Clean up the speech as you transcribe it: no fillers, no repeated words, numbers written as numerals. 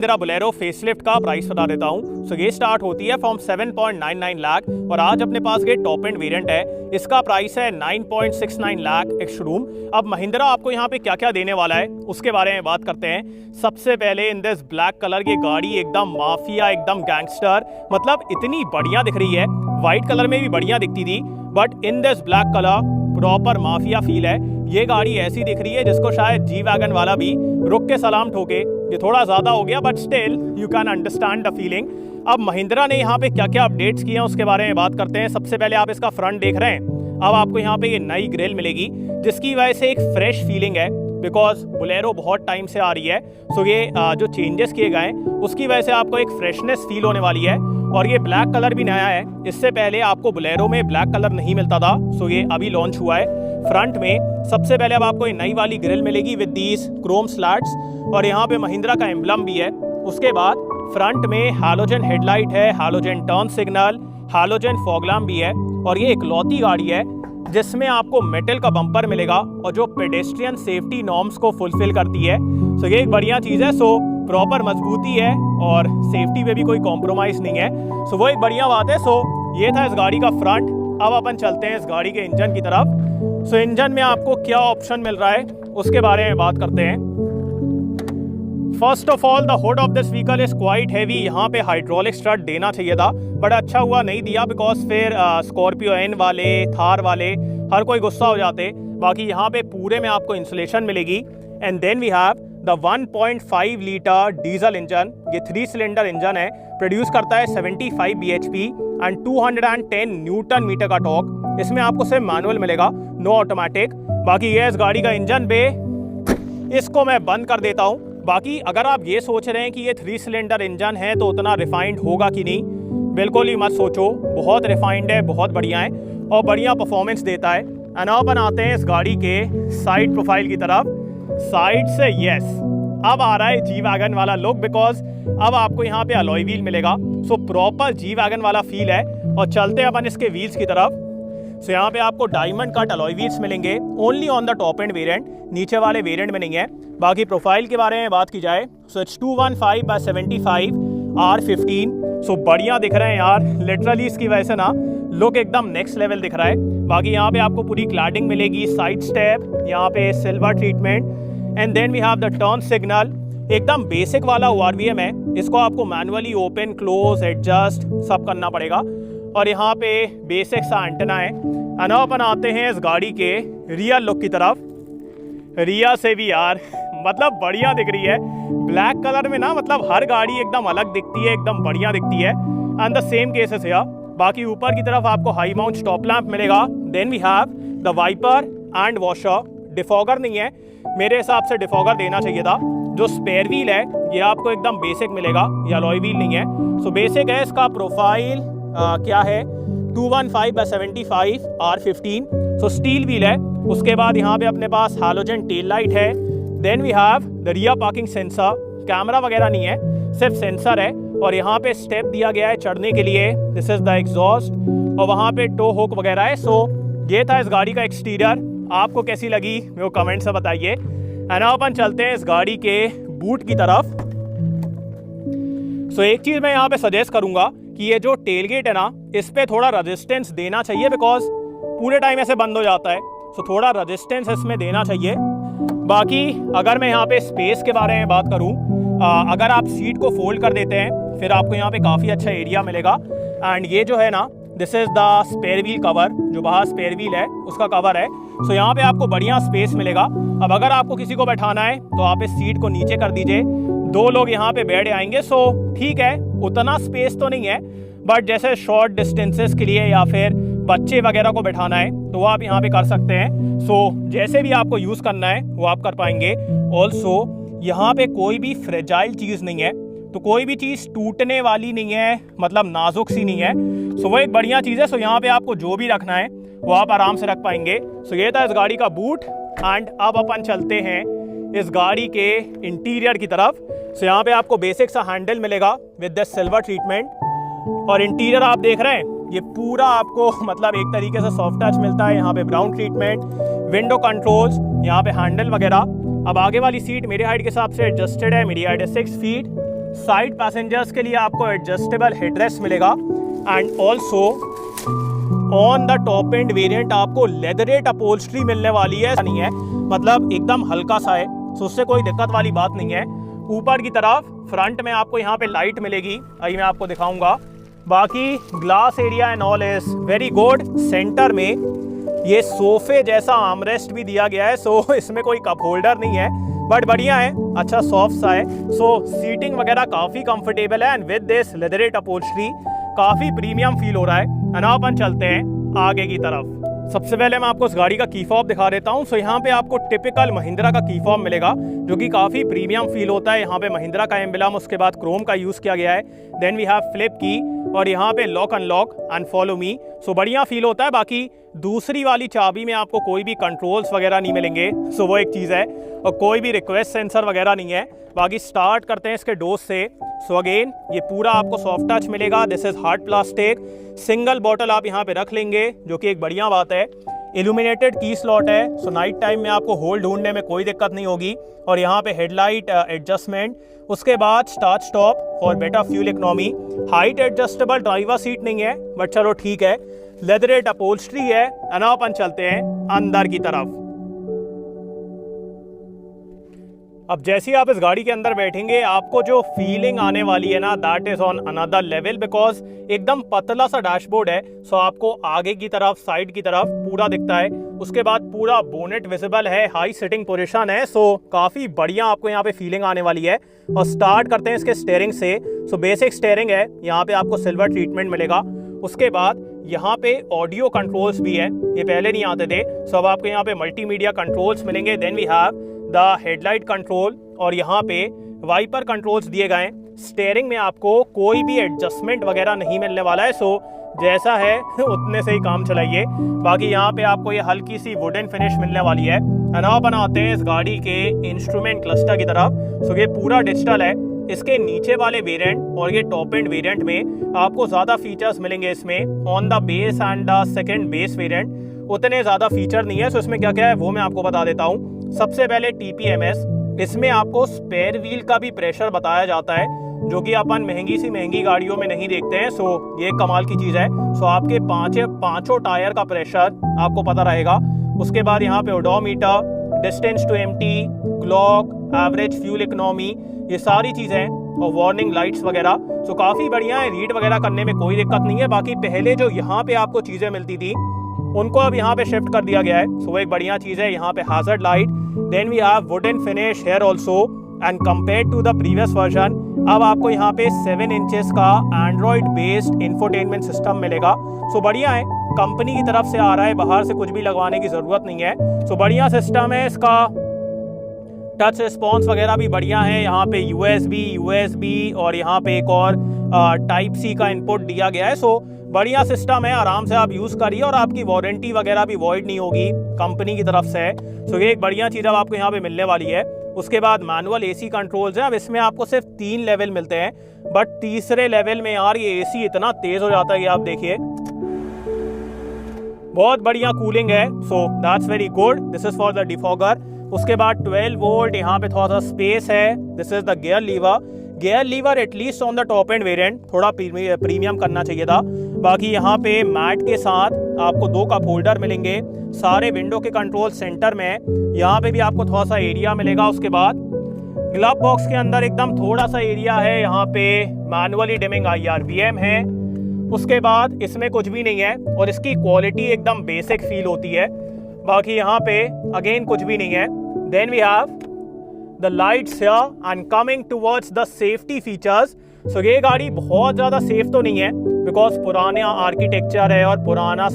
मेरा Bolero facelift का price बता देता हूँ। सो ये स्टार्ट होती है फ्रॉम 7.99 लाख और आज अपने पास ये टॉप एंड वेरिएंट है। इसका प्राइस है 9.69 लाख एक्स शोरूम। अब महिंद्रा आपको यहाँ पे क्या क्या देने वाला है उसके बारे में बात करते हैं। सबसे पहले इन दिस ब्लैक कलर ये गाड़ी एकदम माफिया, एकदम गैंगस्टर, मतलब इतनी बढ़िया दिख रही है। व्हाइट कलर में भी बढ़िया दिखती थी, but in this black colour proper mafia feel है। ये गाड़ी ऐसी दिख रही है जिसको शायद जी वैगन वाला भी रुक के सलाम ठोके। ये थोड़ा ज़्यादा हो गया but still you can understand the feeling. अब महिंद्रा ने यहाँ पे क्या क्या अपडेट्स किए हैं उसके बारे में बात करते हैं। सबसे पहले आप इसका फ्रंट देख रहे हैं। अब आपको यहाँ पे ये नई ग्रिल मिलेगी जिसकी वजह से एक फ्रेश फीलिंग है, बिकॉज बोलेरो बहुत टाइम से आ रही है। सो ये जो चेंजेस किए गए हैं उसकी वजह से आपको एक फ्रेशनेस फील होने वाली है। और ये ब्लैक कलर भी नया है, इससे पहले आपको बोलेरो में ब्लैक कलर नहीं मिलता था। सो ये अभी लॉन्च हुआ है। फ्रंट में सबसे पहले अब आपको ये नई वाली ग्रिल मिलेगी विद दीज क्रोम स्लैट्स और यहाँ पे महिंद्रा का एम्बलम भी है। उसके बाद फ्रंट में हैलोजन हेडलाइट है, halogen turn signal, halogen fog lamp भी है। और ये इकलौती गाड़ी है जिसमें आपको मेटल का बम्पर मिलेगा और जो पेडेस्ट्रियन सेफ्टी नॉर्म्स को फुलफिल करती है। सो ये एक बढ़िया चीज़ है। सो प्रॉपर मजबूती है और सेफ्टी पे भी कोई कॉम्प्रोमाइज़ नहीं है। सो वो एक बढ़िया बात है। सो ये था इस गाड़ी का फ्रंट। अब अपन चलते हैं इस गाड़ी के इंजन की तरफ। सो इंजन में आपको क्या ऑप्शन मिल रहा है उसके बारे में बात करते हैं। First of all the hood of this vehicle is quite heavy. यहाँ पे हाइड्रोलिक स्ट्रट देना चाहिए था बट अच्छा हुआ नहीं दिया, बिकॉज फिर स्कॉर्पियो एन वाले, थार वाले हर कोई गुस्सा हो जाते। बाकी यहाँ पे पूरे में आपको इंसुलेशन मिलेगी। And then we have the 1.5 litre diesel engine. ये 3 सिलेंडर इंजन है, प्रोड्यूस करता है 75 bhp एंड 210 न्यूटन मीटर का टॉर्क। इसमें आपको सिर्फ मैनुअल मिलेगा, नो ऑटोमेटिक। बाकी ये इस गाड़ी का इंजन पे, इसको मैं बंद कर देता हूँ। बाकी अगर आप ये सोच रहे हैं कि ये 3 सिलेंडर इंजन है तो उतना रिफाइंड होगा कि नहीं, बिल्कुल ही मत सोचो। बहुत रिफाइंड है, बहुत बढ़िया है और बढ़िया परफॉर्मेंस देता है। एंड अब बनाते हैं इस गाड़ी के साइड प्रोफाइल की तरफ। साइड से यस, अब आ रहा है जी वैगन वाला लुक, बिकॉज अब आपको यहाँ पे अलॉय व्हील मिलेगा। सो प्रॉपर जी वैगन वाला फील है। और चलते हैं अपन इसके व्हील्स की तरफ। सो यहाँ पे आपको डायमंड कट अलॉय व्हील्स मिलेंगे only on the top end variant, नीचे वाले वेरिएंट में नहीं है। बाकी प्रोफाइल के बारे में बात की जाए सो इट्स 215/75 R15। सो बढ़िया दिख रहे हैं यार, लिटरली इसकी वजह से ना लुक एकदम नेक्स्ट लेवल दिख रहा है। बाकी यहाँ पे आपको पूरी क्लैडिंग मिलेगी, साइड स्टेप, यहाँ पे silver treatment. And then we have the turn signal, एकदम बेसिक वाला ORVM है। इसको आपको मैनुअली ओपन, क्लोज, एडजस्ट सब करना पड़ेगा। और यहाँ पे बेसिक सा एंटेना है। एंड अपन आते हैं इस गाड़ी के रियर लुक की तरफ। रियर से भी यार मतलब बढ़िया दिख रही है। ब्लैक कलर में ना मतलब हर गाड़ी एकदम अलग दिखती है, एकदम बढ़िया दिखती है। एंड द सेम केसेस है। बाकी ऊपर की तरफ आपको हाई माउंट स्टॉप लैंप मिलेगा। Then we have the wiper and washer. Defogger नहीं है, मेरे हिसाब से डिफॉगर देना चाहिए था। जो स्पेयर व्हील है ये आपको एकदम बेसिक मिलेगा, ये अलॉय व्हील नहीं है। सो बेसिक है। इसका प्रोफाइल क्या है 215/75 R15। सो स्टील व्हील है। उसके बाद यहाँ पे अपने पास हैलोजन टेल लाइट है। Then we have the rear parking sensor. Camera वगैरह नहीं है, सिर्फ सेंसर है। और यहाँ पे स्टेप दिया गया है चढ़ने के लिए, दिस इज द एग्जॉस्ट। और वहाँ पे टो हुक वगैरह है। सो ये था इस गाड़ी का एक्सटीरियर। आपको कैसी लगी मेरे को कमेंट से बताइए। एंड अपन चलते हैं इस गाड़ी के बूट की तरफ। सो एक चीज़ मैं यहाँ पे सजेस्ट करूँगा कि ये जो टेलगेट है ना, इस पे थोड़ा रेजिस्टेंस देना चाहिए, बिकॉज पूरे टाइम ऐसे बंद हो जाता है। सो थोड़ा रेजिस्टेंस इसमें देना चाहिए। बाकी अगर मैं यहाँ पे स्पेस के बारे में बात करूँ, अगर आप सीट को फोल्ड कर देते हैं फिर आपको यहाँ पे काफ़ी अच्छा एरिया मिलेगा। एंड ये जो है ना, this is the spare wheel cover, जो बाहर स्पेयर व्हील है उसका कवर है। सो यहाँ पे आपको बढ़िया स्पेस मिलेगा। अब अगर आपको किसी को बैठाना है तो आप इस सीट को नीचे कर दीजिए, 2 लोग यहाँ पे बैठ आएंगे। सो ठीक है, उतना स्पेस तो नहीं है, बट जैसे शॉर्ट डिस्टेंसेस के लिए या फिर बच्चे वगैरह को बैठाना है तो वो आप यहाँ पे कर सकते हैं। सो जैसे भी आपको यूज़ करना है वो आप कर पाएंगे। ऑल्सो यहाँ पे कोई भी फ्रेजाइल चीज़ नहीं है, तो कोई भी चीज़ टूटने वाली नहीं है, मतलब नाजुक सी नहीं है। सो वो एक बढ़िया चीज़ है। सो यहाँ पे आपको जो भी रखना है वो आप आराम से रख पाएंगे। सो ये था इस गाड़ी का बूट। एंड अब अपन चलते हैं इस गाड़ी के इंटीरियर की तरफ। सो यहाँ पे आपको बेसिक सा हैंडल मिलेगा विद द सिल्वर ट्रीटमेंट। और इंटीरियर आप देख रहे हैं ये पूरा आपको मतलब एक तरीके से सॉफ्ट टच मिलता है। यहाँ पे ब्राउन ट्रीटमेंट, विंडो कंट्रोल्स, यहाँ पे हैंडल वगैरह। अब आगे वाली सीट मेरी हाइट के हिसाब से एडजस्टेड है। मेरी हाइट है 6 फीट साइड पैसेंजर्स के लिए आपको एडजस्टेबल हेडरेस्ट मिलेगा and also on the top end variant आपको लेदरेट अपहोल्स्ट्री मिलने वाली है। नहीं है मतलब एकदम हल्का सा है, तो उससे कोई दिक्कत वाली बात नहीं है। ऊपर की तरफ फ्रंट में आपको यहाँ पे लाइट मिलेगी, अभी मैं आपको दिखाऊंगा। बाकी glass area and all is very good. Centre में ये सोफे जैसा आर्मरेस्ट भी दिया गया है, सो इसमें कोई कप होल्डर नहीं है बट बढ़िया है, अच्छा सॉफ्ट सा है। सो सीटिंग वगैरह काफ़ी कंफर्टेबल है and with this leatherette upholstery काफ़ी प्रीमियम फील हो रहा है। और अपन चलते हैं आगे की तरफ। सबसे पहले मैं आपको इस गाड़ी का की फॉब दिखा देता हूँ। सो यहाँ पे आपको टिपिकल महिंद्रा का की फॉब मिलेगा जो कि काफ़ी प्रीमियम फील होता है। यहाँ पे महिंद्रा का एम्बलम, उसके बाद क्रोम का यूज़ किया गया है। देन वी हैव फ्लिप की और यहाँ पे lock unlock and follow me. So बढ़िया फील होता है। बाकी दूसरी वाली चाबी में आपको कोई भी कंट्रोल्स वगैरह नहीं मिलेंगे, सो वो एक चीज़ है, और कोई भी रिक्वेस्ट सेंसर वगैरह नहीं है। बाकी स्टार्ट करते हैं इसके डोज से। सो अगेन ये पूरा आपको सॉफ्ट टच मिलेगा। This is hard plastic. Single bottle आप यहाँ पे रख लेंगे जो कि एक बढ़िया बात है। इल्यूमिनेटेड की स्लॉट है, सो नाइट टाइम में आपको होल ढूंढने में कोई दिक्कत नहीं होगी। और यहाँ पे हेडलाइट एडजस्टमेंट, उसके बाद start stop for better fuel economy. Height adjustable driver seat नहीं है बट चलो ठीक है। लेदरेट अपहोल्स्ट्री है। अपन चलते हैं अंदर की तरफ। अब जैसे ही आप इस गाड़ी के अंदर बैठेंगे आपको जो फीलिंग आने वाली है ना, that is on another level, because एकदम पतला सा डैशबोर्ड है। सो आपको आगे की तरफ, साइड की तरफ पूरा दिखता है। उसके बाद पूरा बोनेट विजिबल है, हाई सिटिंग पोजीशन है। सो काफ़ी बढ़िया आपको यहाँ पे फीलिंग आने वाली है। और स्टार्ट करते हैं इसके स्टीयरिंग से। सो बेसिक स्टीयरिंग है, यहाँ पे आपको सिल्वर ट्रीटमेंट मिलेगा। उसके बाद यहाँ पे ऑडियो कंट्रोल्स भी है, ये पहले नहीं आते थे। सो अब आपको यहाँ पे मल्टीमीडिया कंट्रोल्स मिलेंगे। Then we have the headlight control और यहाँ पे वाइपर कंट्रोल्स दिए गए हैं। स्टीयरिंग में आपको कोई भी एडजस्टमेंट वगैरह नहीं मिलने वाला है, सो जैसा है उतने से ही काम चलाइए। बाकी यहाँ पे आपको ये हल्की सी वुडन फिनिश मिलने वाली है। अब बनाते हैं इस गाड़ी के इंस्ट्रूमेंट क्लस्टर की तरफ। सो ये पूरा डिजिटल है। इसके नीचे वाले वेरिएंट और ये टॉप एंड वेरिएंट में आपको ज़्यादा फीचर्स मिलेंगे। इसमें on the base and the second base variant उतने ज़्यादा फीचर नहीं है। सो इसमें क्या क्या है वो मैं आपको बता देता हूँ। सबसे पहले TPMS, इसमें आपको स्पेयर व्हील का भी प्रेशर बताया जाता है जो कि अपन महंगी सी महंगी गाड़ियों में नहीं देखते हैं। सो ये कमाल की चीज़ है। सो आपके पांचों टायर का प्रेशर आपको पता रहेगा। उसके बाद यहाँ पे odometer, distance to empty, clock, average fuel economy, ये सारी चीज़ें, और वार्निंग लाइट्स वगैरह। सो काफ़ी बढ़िया है, रीड वगैरह करने में कोई दिक्कत नहीं है। बाकी पहले जो यहाँ पे आपको चीज़ें मिलती थी उनको अब यहाँ पे शिफ्ट कर दिया गया है। सो वो एक बढ़िया चीज़ है। यहाँ पे hazard light, then we have wooden finish here also and compared to the previous version अब आपको यहाँ पे 7 इंचेस का एंड्रॉइड बेस्ड इंफोटेनमेंट सिस्टम मिलेगा। सो बढ़िया है, कंपनी की तरफ से आ रहा है, बाहर से कुछ भी लगवाने की ज़रूरत नहीं है। सो बढ़िया सिस्टम है। इसका टच रिस्पॉन्स वगैरह भी बढ़िया है। यहाँ पे USB और यहाँ पे एक और टाइप C का इनपुट दिया गया है। सो बढ़िया सिस्टम है, आराम से आप यूज़ करिए और आपकी वारंटी वगैरह भी वॉइड नहीं होगी कंपनी की तरफ से। सो ये एक बढ़िया चीज़ अब आपको यहाँ पे मिलने वाली है। उसके बाद मैनुअल AC कंट्रोल्स हैं। अब इसमें आपको सिर्फ 3 लेवल मिलते हैं, बट तीसरे लेवल में यार ये AC इतना तेज़ हो जाता है कि आप देखिए, बहुत बढ़िया कूलिंग है। So that's very good. This is for the defogger. उसके बाद 12 वोल्ट, यहाँ पे थोड़ा सा स्पेस है। This is the gear lever at least on the top end variant थोड़ा प्रीमियम करना चाहिए था। बाकी यहाँ पे मैट के साथ आपको 2 कप होल्डर मिलेंगे। सारे विंडो के कंट्रोल सेंटर में है। यहाँ पे भी आपको थोड़ा सा एरिया मिलेगा। उसके बाद ग्लव बॉक्स के अंदर एकदम थोड़ा सा एरिया है। यहाँ पे मैनुअली डिमिंग IRVM है। उसके बाद इसमें कुछ भी नहीं है और इसकी क्वालिटी एकदम बेसिक फील होती है। बाकी यहाँ पे अगेन कुछ भी नहीं है। Then we have the lights here and coming towards the safety features. So ये गाड़ी बहुत ज़्यादा सेफ तो नहीं है बिकॉज पुराना आर्किटेक्चर है और पुराना